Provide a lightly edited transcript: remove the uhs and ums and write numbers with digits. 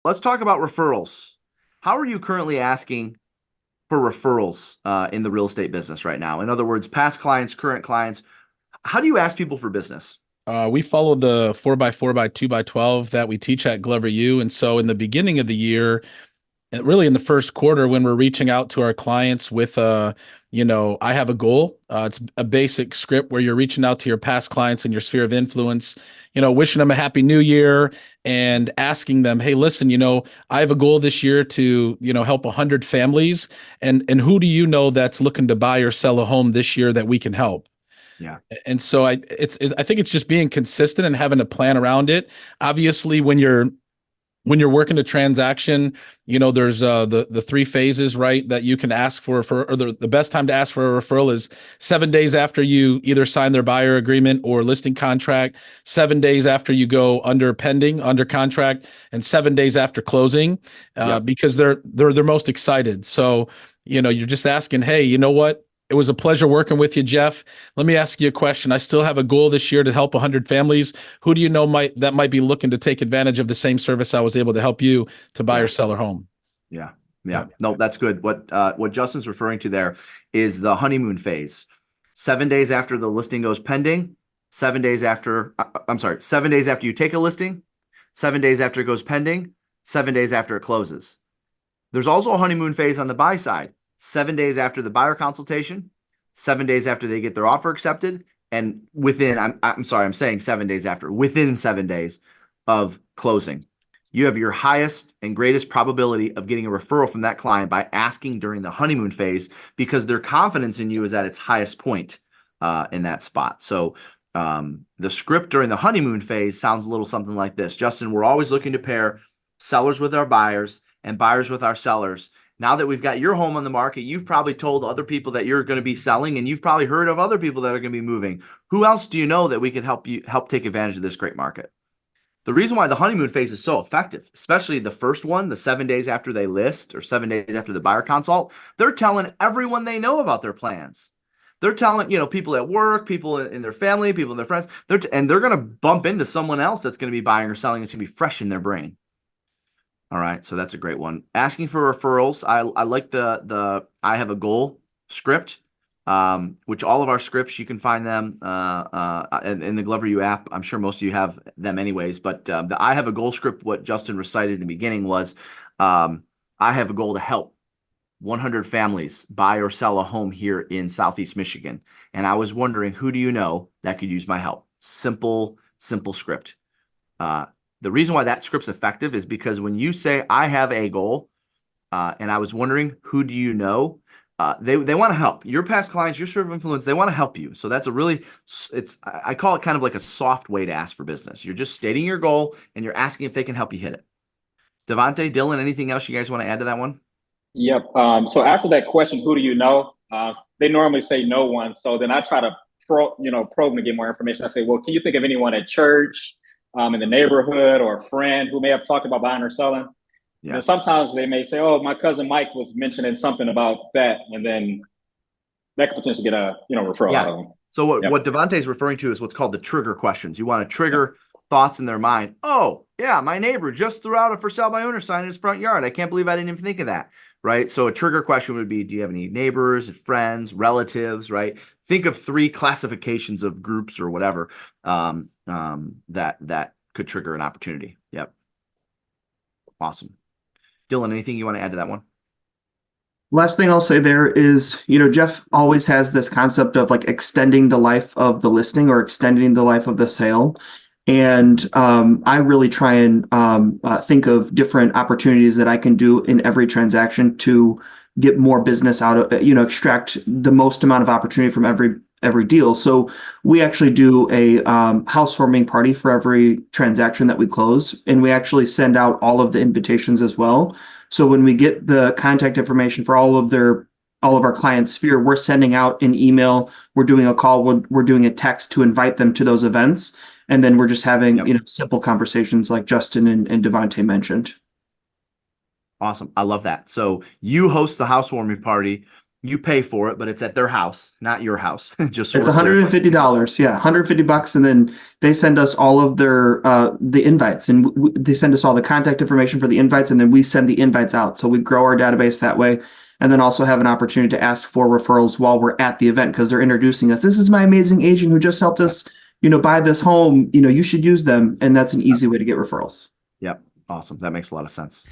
let's talk about referrals. How are you currently asking for referrals in the real estate business right now? In other words, past clients, current clients. How do you ask people for business? We follow the 4x4 by 2x12 that we teach at Glover U. And so in the beginning of the year, and really in the first quarter, when we're reaching out to our clients with I have a goal. It's a basic script where you're reaching out to your past clients in your sphere of influence, wishing them a happy new year and asking them, hey, listen, I have a goal this year to, help 100 families. And who do you know that's looking to buy or sell a home this year that we can help? Yeah. And so I think it's just being consistent and having a plan around it. Obviously, when you're working a transaction, there's the three phases, right? That you can ask or the best time to ask for a referral is 7 days after you either sign their buyer agreement or listing contract, 7 days after you go under contract, and 7 days after closing, Yep. because they're most excited. So, you're just asking, hey, you know what? It was a pleasure working with you, Jeff. Let me ask you a question. I still have a goal this year to help 100 families. Who do you know might be looking to take advantage of the same service I was able to help you to buy or Yeah. sell their home? Yeah. Yeah. Yeah. No, that's good. What Justin's referring to there is the honeymoon phase. 7 days after the listing goes pending, 7 days after, I'm sorry, 7 days after you take a listing, 7 days after it goes pending, 7 days after it closes. There's also a honeymoon phase on the buy side. 7 days after the buyer consultation, 7 days after they get their offer accepted, and I'm saying 7 days after, within 7 days of closing. You have your highest and greatest probability of getting a referral from that client by asking during the honeymoon phase because their confidence in you is at its highest point in that spot. So the script during the honeymoon phase sounds a little something like this. Justin, we're always looking to pair sellers with our buyers and buyers with our sellers. Now that we've got your home on the market, you've probably told other people that you're going to be selling, and you've probably heard of other people that are going to be moving. Who else do you know that we can help take advantage of this great market? The reason why the honeymoon phase is so effective, especially the first one, the 7 days after they list or 7 days after the buyer consult, they're telling everyone they know about their plans. They're telling, people at work, people in their family, people in their friends, and they're going to bump into someone else that's going to be buying or selling. It's going to be fresh in their brain. All right, so that's a great one. Asking for referrals. I like the I have a goal script, which all of our scripts, you can find them in the Glover U app. I'm sure most of you have them anyways, but the I have a goal script, what Justin recited in the beginning was, I have a goal to help 100 families buy or sell a home here in Southeast Michigan. And I was wondering, who do you know that could use my help? Simple script. The reason why that script's effective is because when you say, I have a goal, and I was wondering, who do you know? They want to help. Your past clients, your sphere of influence, they want to help you. So that's I call it kind of like a soft way to ask for business. You're just stating your goal and you're asking if they can help you hit it. Devontae, Dylan, anything else you guys want to add to that one? Yep. So after that question, who do you know? They normally say no one. So then I try to probe them to get more information. I say, well, can you think of anyone at church, in the neighborhood, or a friend who may have talked about buying or selling? Yeah. And sometimes they may say, oh, my cousin Mike was mentioning something about that. And then that could potentially get a referral out of them. So Yep. what Devontae is referring to is what's called the trigger questions. You want to trigger thoughts in their mind. Oh, yeah, my neighbor just threw out a for sale by owner sign in his front yard. I can't believe I didn't even think of that. Right. So a trigger question would be, do you have any neighbors, friends, relatives? Right. Think of 3 classifications of groups or whatever that could trigger an opportunity. Yep. Awesome. Dylan, anything you want to add to that one? Last thing I'll say there is, Jeff always has this concept of like extending the life of the listing or extending the life of the sale. And I really try and think of different opportunities that I can do in every transaction to get more business out of, extract the most amount of opportunity from every deal. So we actually do a housewarming party for every transaction that we close, and we actually send out all of the invitations as well. So when we get the contact information for all of our clients' sphere, we're sending out an email, we're doing a call, we're doing a text to invite them to those events. And then we're just having, simple conversations like Justin and Devontae mentioned. Awesome. I love that. So you host the housewarming party. You pay for it, but it's at their house, not your house. Just so It's we're clear. $150. Yeah, $150, and then they send us all of their the invites, and they send us all the contact information for the invites, and then we send the invites out. So we grow our database that way, and then also have an opportunity to ask for referrals while we're at the event because they're introducing us. This is my amazing agent who just helped us, buy this home. You should use them, and that's an easy way to get referrals. Yep. Awesome. That makes a lot of sense.